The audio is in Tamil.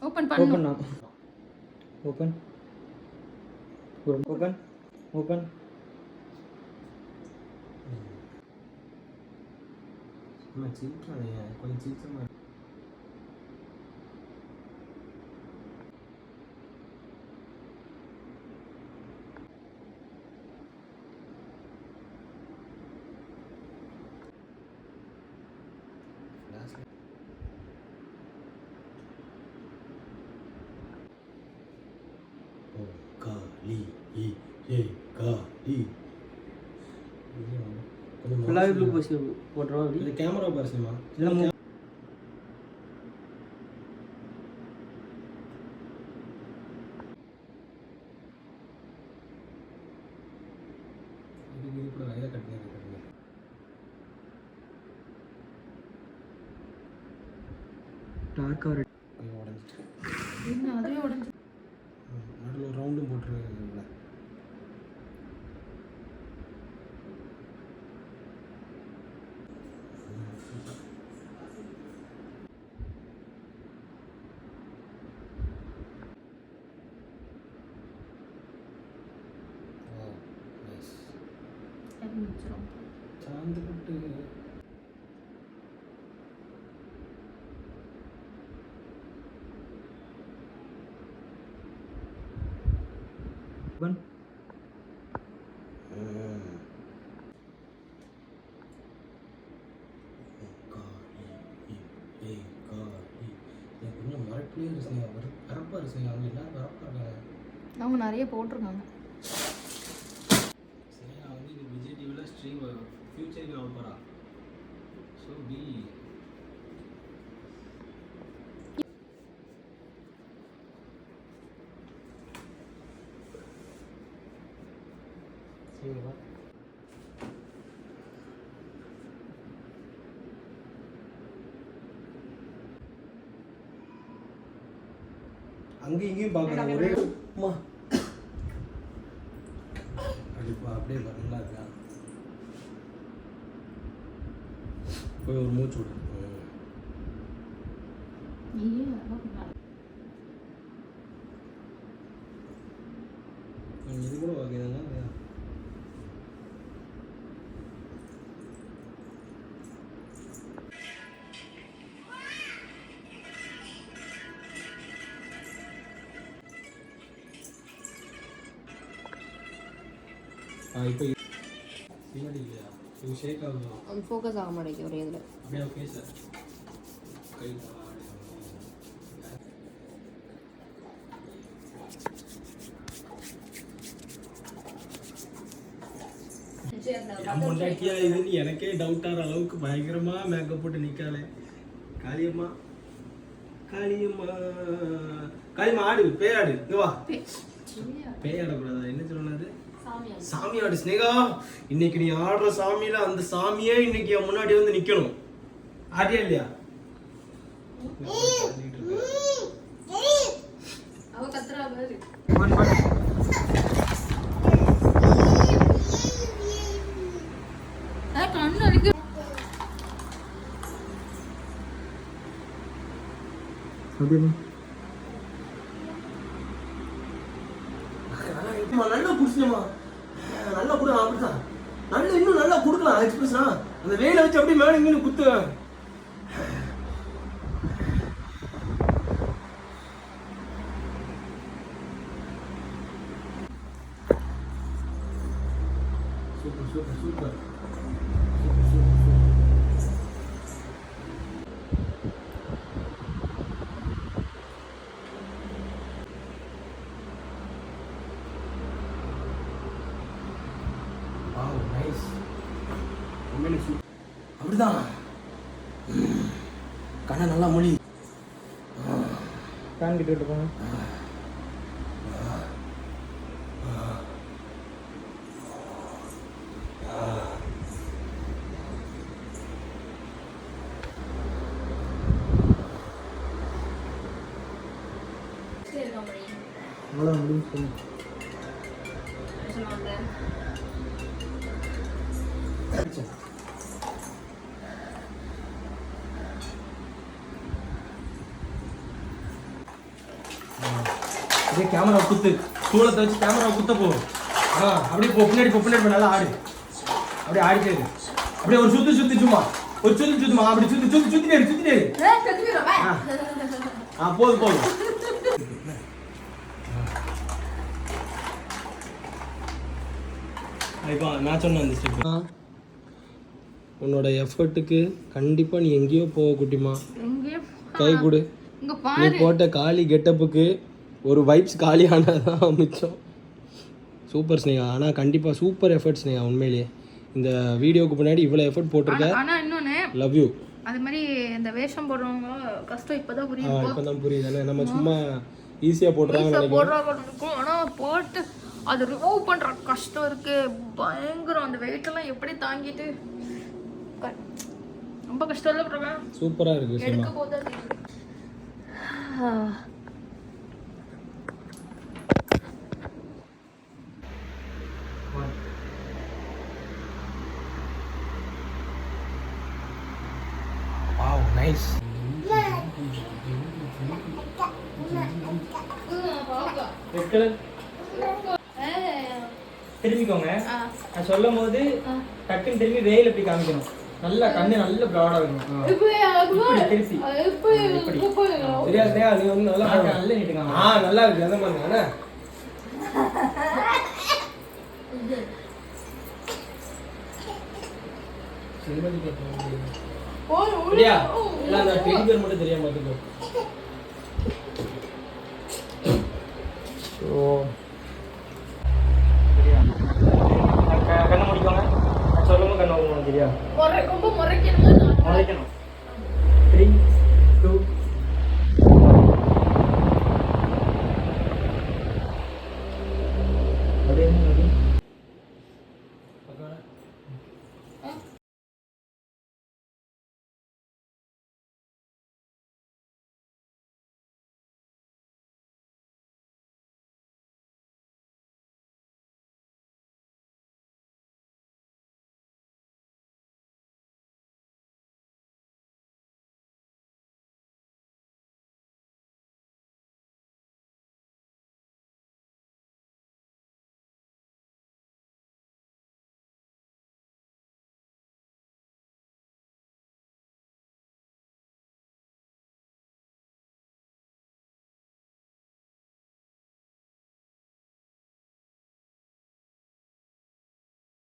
ஓபன் பண்ணு. Open open open. அம்மா சிரிக்காதீங்க, கொஞ்சம் சிரிச்சமா. ஃபுல்லாகவே ப்ளூ போஸ் போட்டுருவோம். இந்த கேமரா பாருமா, இல்லை இது கூட நிறைய கட்டிங்க டார்க்காக உடஞ்சிட்டு என்ன அதுவே உடஞ்சு நடுவில் ரவுண்டும் போட்டுருக்கல. சாந்து போட்டு ஓப்பன். கொஞ்சம் மரட்டிலே இருந்துச்சுங்க, வரப்பா இருந்துச்சுங்க. அவங்க எல்லாரும் வரப்பா இருக்காங்க. அவங்க நிறைய போட்டிருக்காங்க. சரி, நான் வந்து இது விஜய் டிவியில் ஸ்ட்ரீம் ஃபியூச்சருக்கு ஆக போகிறா. ஸோ பி சரிங்களா? அங்கேயும் இங்கேயும் பார்க்குறேன் ஒரே அம்மா அப்படிப்பா அப்படியே நல்லா இருக்கா. போய் ஒரு மூச்சு விடு. இது கூட ஓகே தானே. இப்போ பின்னாடி இல்லையா, இது ஷேக் ஆகும். அது ஃபோக்கஸ் ஆக மாட்டேங்குது ஒரே இதில். அப்படியே ஓகே சார். கை முன்னாடியா இதுன்னு எனக்கே டவுட் ஆகிற அளவுக்கு பயங்கரமா மேக்கப் போட்டு நிற்காளே. காளியம்மா காளியம்மா காளியம்மா ஆடு, பேயாடு. இங்க வா. பேயாடக்கூடாதா, என்ன சொன்னது? சாமியாடு. ஸ்னேகா, இன்னைக்கு நீ ஆடுற சாமியில அந்த சாமியே இன்னைக்கு என் முன்னாடி வந்து நிக்கணும். ஆடியா இல்லையா? அவ கத்துறா பாரு. கண்ணு அடிக்கு. நல்லா குடிச்சுமா, நல்லா கொடு. அப்படிதான் நல்லா, இன்னும் நல்லா கொடுக்கலாம். எக்ஸ்பிரஸ்னா அந்த வேலை வச்சு அப்படியே மேலே இங்கே குத்து. Super super super. அப்படிதான் கண்ணை நல்லா மொழி. ஃபேன் கிட்ட விட்டு போங்க. அவ்வளோ முடியும். அப்படியே கேமரா குத்து, சூளத்தை வச்சு கேமரா குத்த போ. அப்படியே போ, பின்னாடி போ, பின்னாடி போ, நல்லா ஆடு. அப்படியே ஆடிட்டே இரு. அப்படியே ஒரு சுத்து சுத்தி சும்மா ஒரு சுத்து சுத்துமா, அப்படி சுத்தி சுத்தி சுத்திட்டே இரு, சுத்திட்டே இரு. போதும் போதும். இப்போ நான் சொன்ன அந்த ஸ்டெப் உன்னோட எஃபர்ட்டுக்கு கண்டிப்பா நீ எங்கேயோ போக குட்டிமா. கை கொடு. நீ போட்ட காலி கெட்டப்புக்கு ஒரு வைப்ஸ் காலி ஆனதான் மிச்சம். சூப்பர் ஸ்னேகா. ஆனால் கண்டிப்பாக சூப்பர் எஃபர்ட் ஸ்னேகா. உண்மையிலேயே இந்த வீடியோக்கு பின்னாடி இவ்வளோ எஃபர்ட் போட்டிருக்க. ஆனால் இன்னொன்று லவ் யூ. அது மாதிரி இந்த வேஷம் போடுறவங்க கஷ்டம் இப்போதான் புரியுது. இப்போதான் புரியுது. நம்ம சும்மா ஈஸியாக போடுறாங்க. ஆனால் போட்டு அது ரிமூவ் பண்ணுற கஷ்டம் இருக்கு பயங்கரம். அந்த வெயிட்டெல்லாம் எப்படி தாங்கிட்டு ரொம்ப கஷ்டம் இல்லை ப்ரோங்க. சூப்பராக இருக்கு. எடுக்க போதா Wow, nice. திரும்பிக்கோங்க. நான் சொல்லும் போது டக்குன்னு திரும்பி வெயில் எப்படி காமிக்கணும். நல்லா கண்ணு நல்ல ப்ராடா இருக்கணும். திருப்பி சரியா நீ வந்து நல்லா நல்ல நீட்டுங்க. நல்லா இருக்கு. எந்த மாதிரி அண்ணா அந்த டெலிபர் மட்டும் தெரியாம பார்த்துக்கோ. கண்ணை முடிக்கோங்க. நான் சொல்லும் போது கண்ணை சரியா ரொம்ப முறைக்கணும். 3